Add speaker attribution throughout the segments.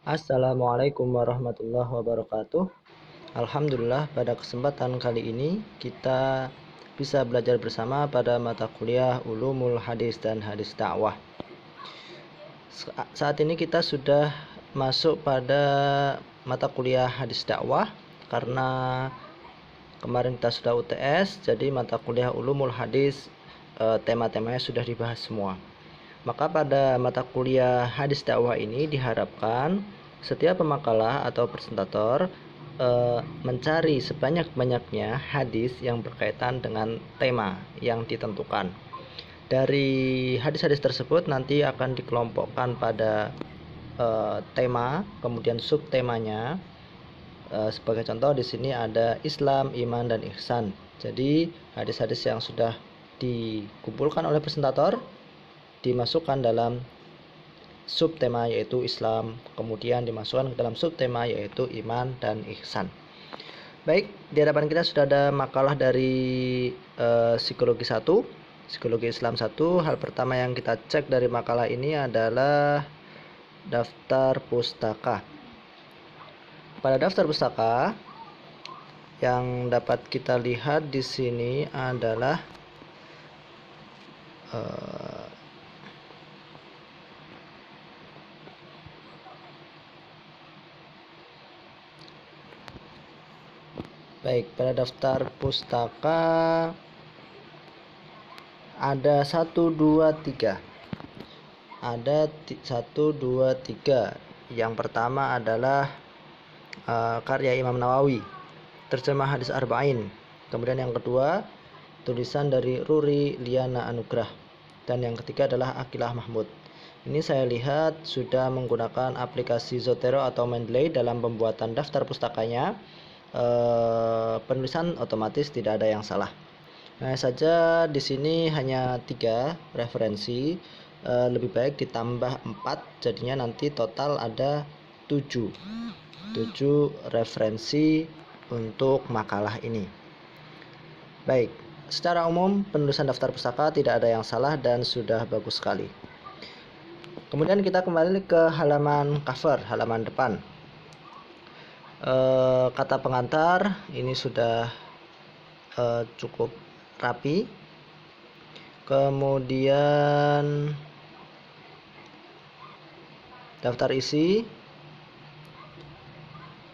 Speaker 1: Assalamualaikum warahmatullahi wabarakatuh. Alhamdulillah, pada kesempatan kali ini kita bisa belajar bersama pada mata kuliah Ulumul Hadis dan Hadis Dakwah. Saat ini kita sudah masuk pada mata kuliah Hadis Dakwah karena kemarin kita sudah UTS, jadi mata kuliah Ulumul Hadis tema-temanya sudah dibahas semua. Maka pada mata kuliah hadis dakwah ini diharapkan setiap pemakalah atau presentator mencari sebanyak-banyaknya hadis yang berkaitan dengan tema yang ditentukan. Dari hadis-hadis tersebut nanti akan dikelompokkan pada tema, kemudian subtemanya. Sebagai contoh di sini ada Islam, iman, dan ihsan. Jadi hadis-hadis yang sudah dikumpulkan oleh presentator dimasukkan dalam subtema yaitu Islam, kemudian dimasukkan ke dalam subtema yaitu iman dan ihsan. Baik, di hadapan kita sudah ada makalah dari psikologi 1, psikologi Islam 1. Hal pertama yang kita cek dari makalah ini adalah daftar pustaka. Pada daftar pustaka yang dapat kita lihat di sini adalah baik, pada daftar pustaka ada 1, 2, 3. Ada 1, 2, 3. Yang pertama adalah karya Imam Nawawi, terjemah hadis Arba'in. Kemudian yang kedua, tulisan dari Ruri Liana Anugrah. Dan yang ketiga adalah Akilah Mahmud. Ini saya lihat sudah menggunakan aplikasi Zotero atau Mendeley dalam pembuatan daftar pustakanya. Penulisan otomatis tidak ada yang salah. Nah, saja di sini hanya 3 referensi, lebih baik ditambah 4, jadinya nanti total ada 7 referensi untuk makalah ini. Baik, secara umum penulisan daftar pustaka tidak ada yang salah dan sudah bagus sekali. Kemudian kita kembali ke halaman cover, halaman depan. Kata pengantar ini sudah cukup rapi. Kemudian daftar isi,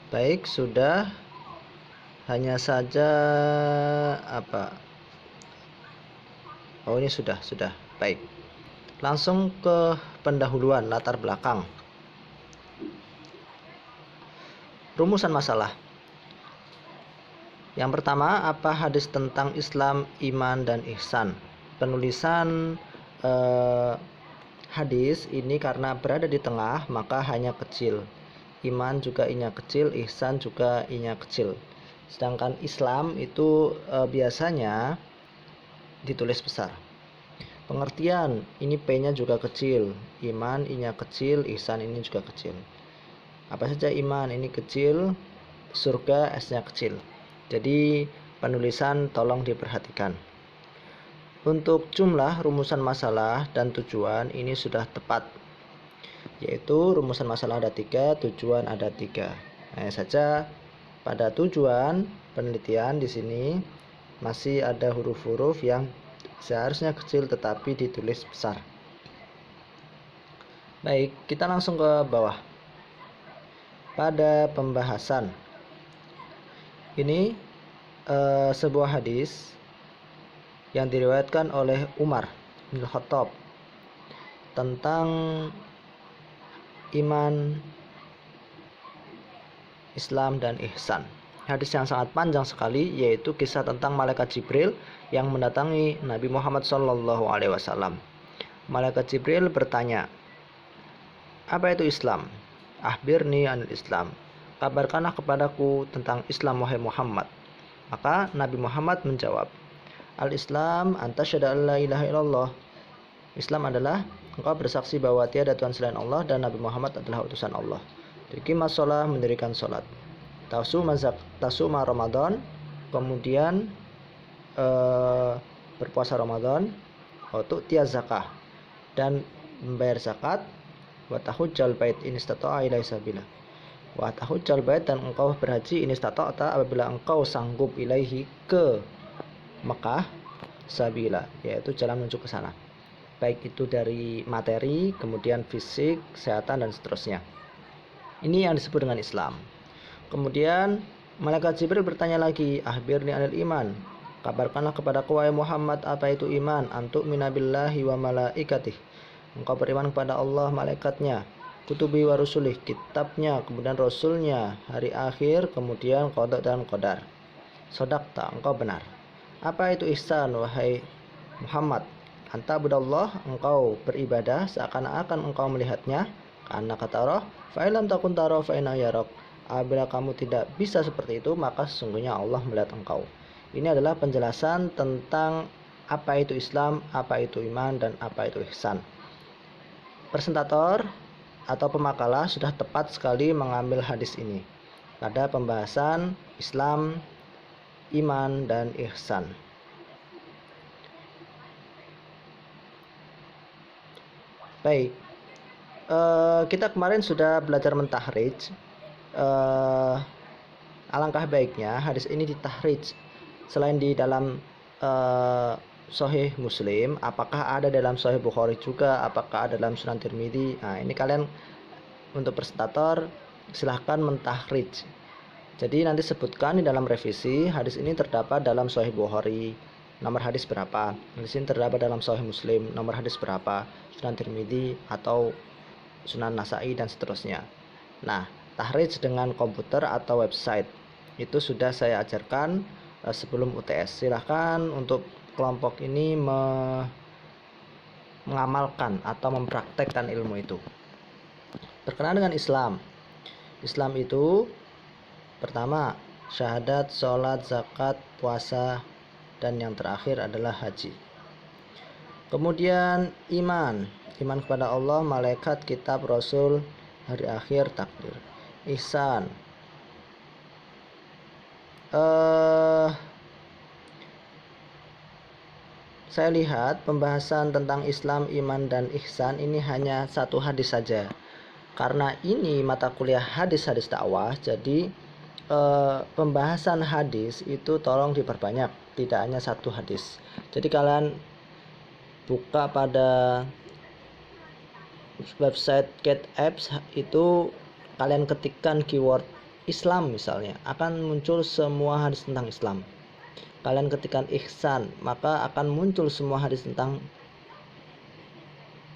Speaker 1: baik, sudah. Hanya saja ini sudah baik. Langsung ke pendahuluan, latar belakang. Rumusan masalah. Yang pertama, apa hadis tentang Islam, iman, dan ihsan? Penulisan hadis ini karena berada di tengah, maka hanya kecil. Iman juga i-nya kecil, ihsan juga i-nya kecil. Sedangkan Islam itu biasanya ditulis besar. Pengertian, ini P-nya juga kecil. Iman i-nya kecil, ihsan ini juga kecil. Apa saja iman ini kecil, surga S-nya kecil. Jadi penulisan tolong diperhatikan. Untuk jumlah, rumusan masalah, dan tujuan ini sudah tepat, yaitu rumusan masalah ada 3, tujuan ada 3. Hanya saja pada tujuan penelitian di sini masih ada huruf-huruf yang seharusnya kecil tetapi ditulis besar. Baik, kita langsung ke bawah. Pada pembahasan ini sebuah hadis yang diriwayatkan oleh Umar bin Khattab tentang iman, Islam, dan ihsan. Hadis yang sangat panjang sekali, yaitu kisah tentang malaikat Jibril yang mendatangi Nabi Muhammad SAW. Malaikat Jibril bertanya, apa itu Islam? Akhbirni anil Islam. Kabarkanlah kepadaku tentang Islam wahai Muhammad. Maka Nabi Muhammad menjawab, Al-Islam antasyhadu an la ilaha illallah. Islam adalah engkau bersaksi bahwa tiada Tuhan selain Allah dan Nabi Muhammad adalah utusan Allah. Tuqimas shalah, mendirikan salat. Tasuma Ramadan, kemudian berpuasa Ramadan. Tu'tiya zakah, dan membayar zakat. wa tahujjal bait in istata'a ilaihi sabila. Wa tahujjal bait, dan engkau berhaji in istata'ta apabila engkau sanggup, ilaihi ke Mekah, sabila yaitu jalan menuju ke sana. Baik itu dari materi, kemudian fisik, kesehatan dan seterusnya. Ini yang disebut dengan Islam. Kemudian malaikat Jibril bertanya lagi, akhbirni anil iman, kabarkanlah kepadaku wahai Muhammad apa itu iman. Antuk minabillahi wa malaikatih, engkau beriman kepada Allah, malaikatnya, kutubi wa rusulih, kitabnya, kemudian rasulnya, hari akhir, kemudian qada dan qadar. Sodakta, engkau benar. Apa itu ihsan wahai Muhammad? Anta budallah, engkau beribadah seakan-akan engkau melihatnya, karena kata roh, fa'ilam takun taro fa'ina yarok, apabila kamu tidak bisa seperti itu, maka sesungguhnya Allah melihat engkau. Ini adalah penjelasan tentang apa itu Islam, apa itu iman, dan apa itu ihsan. Presentator atau pemakalah sudah tepat sekali mengambil hadis ini pada pembahasan Islam, iman, dan ihsan. Baik, kita kemarin sudah belajar mentahrij. Alangkah baiknya hadis ini ditahrij selain di dalam Sahih Muslim, apakah ada dalam Sahih Bukhari juga, apakah ada dalam Sunan Tirmidzi. Nah, ini kalian untuk presentator silahkan mentahrij. Jadi nanti sebutkan di dalam revisi hadis ini terdapat dalam Sahih Bukhari, nomor hadis berapa, hadis ini terdapat dalam Sahih Muslim, nomor hadis berapa, Sunan Tirmidzi atau Sunan Nasai dan seterusnya. Nah, tahrij dengan komputer atau website itu sudah saya ajarkan sebelum UTS. Silahkan untuk kelompok ini mengamalkan atau mempraktekkan ilmu itu. Berkenaan dengan Islam, Islam itu pertama syahadat, sholat, zakat, puasa, dan yang terakhir adalah haji. Kemudian iman kepada Allah, malaikat, kitab, rasul, hari akhir, takdir. Ihsan, saya lihat pembahasan tentang Islam, iman, dan ihsan ini hanya satu hadis saja. Karena ini mata kuliah hadis-hadis dakwah, jadi pembahasan hadis itu tolong diperbanyak, tidak hanya satu hadis. Jadi kalian buka pada website Get Apps itu, kalian ketikkan keyword Islam misalnya, akan muncul semua hadis tentang Islam. Kalian ketikkan ihsan, maka akan muncul semua hadis tentang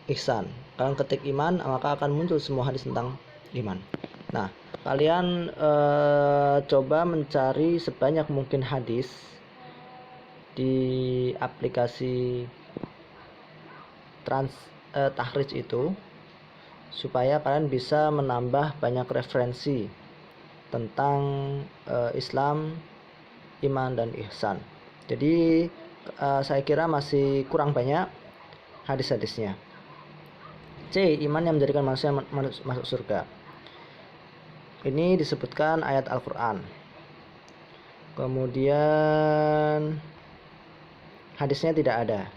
Speaker 1: ihsan. Kalian ketik iman, maka akan muncul semua hadis tentang iman. Nah, kalian coba mencari sebanyak mungkin hadis di aplikasi tahrij itu, supaya kalian bisa menambah banyak referensi tentang Islam, iman, dan ihsan. Jadi saya kira masih kurang banyak hadis-hadisnya. C. Iman yang menjadikan manusia masuk surga. Ini disebutkan ayat Al-Quran. Kemudian hadisnya tidak ada.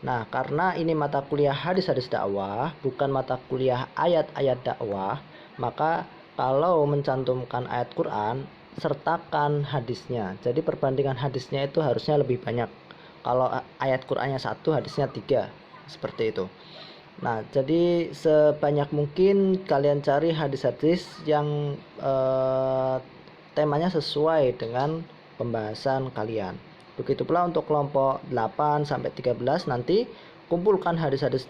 Speaker 1: Nah, karena ini mata kuliah hadis-hadis dakwah, bukan mata kuliah ayat-ayat dakwah, maka kalau mencantumkan ayat Quran, sertakan hadisnya. Jadi perbandingan hadisnya itu harusnya lebih banyak. Kalau ayat Qurannya 1, hadisnya 3, seperti itu. Nah, jadi sebanyak mungkin kalian cari hadis-hadis yang temanya sesuai dengan pembahasan kalian. Begitu pula untuk kelompok 8 sampai 13, nanti kumpulkan hadis-hadis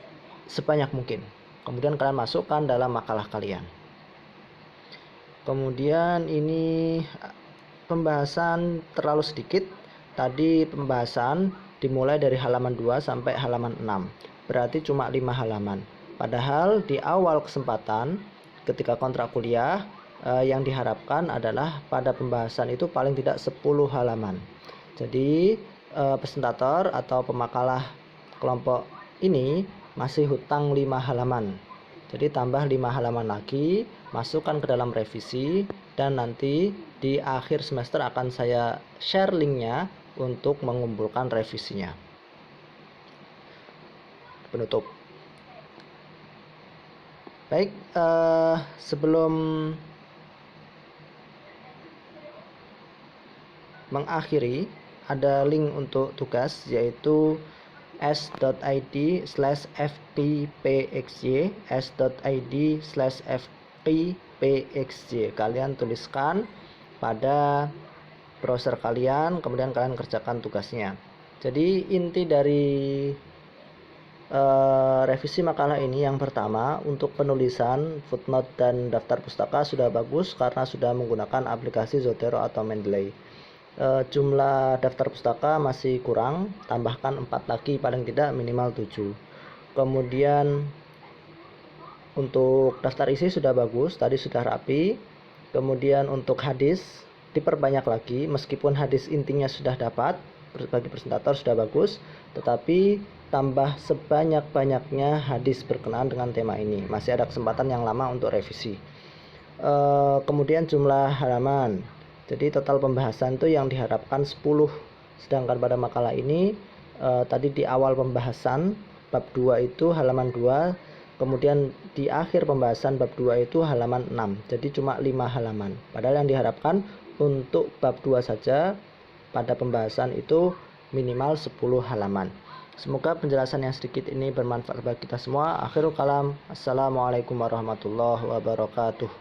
Speaker 1: sebanyak mungkin. Kemudian kalian masukkan dalam makalah kalian. Kemudian ini pembahasan terlalu sedikit. Tadi pembahasan dimulai dari halaman 2 sampai halaman 6. Berarti cuma 5 halaman. Padahal di awal kesempatan ketika kontrak kuliah yang diharapkan adalah pada pembahasan itu paling tidak 10 halaman. Jadi presentator atau pemakalah kelompok ini masih hutang 5 halaman. Jadi tambah 5 halaman lagi, masukkan ke dalam revisi, dan nanti di akhir semester akan saya share linknya untuk mengumpulkan revisinya. Penutup. Baik, sebelum mengakhiri, ada link untuk tugas, yaitu s.id/fppxy, s.id/fppxy. Kalian tuliskan pada browser kalian, kemudian kalian kerjakan tugasnya. Jadi inti dari revisi makalah ini, yang pertama, untuk penulisan footnote dan daftar pustaka sudah bagus karena sudah menggunakan aplikasi Zotero atau Mendeley. Jumlah daftar pustaka masih kurang, tambahkan 4 lagi, paling tidak minimal 7. Kemudian untuk daftar isi sudah bagus, tadi sudah rapi. Kemudian untuk hadis diperbanyak lagi, meskipun hadis intinya sudah dapat, bagi presentator sudah bagus, tetapi tambah sebanyak-banyaknya hadis berkenaan dengan tema ini. Masih ada kesempatan yang lama untuk revisi. Kemudian jumlah halaman. Jadi total pembahasan itu yang diharapkan 10. Sedangkan pada makalah ini tadi di awal pembahasan bab 2 itu halaman 2, kemudian di akhir pembahasan bab 2 itu halaman 6. Jadi cuma 5 halaman. Padahal yang diharapkan untuk bab 2 saja pada pembahasan itu minimal 10 halaman. Semoga penjelasan yang sedikit ini bermanfaat bagi kita semua. Akhirul kalam. Assalamualaikum warahmatullahi wabarakatuh.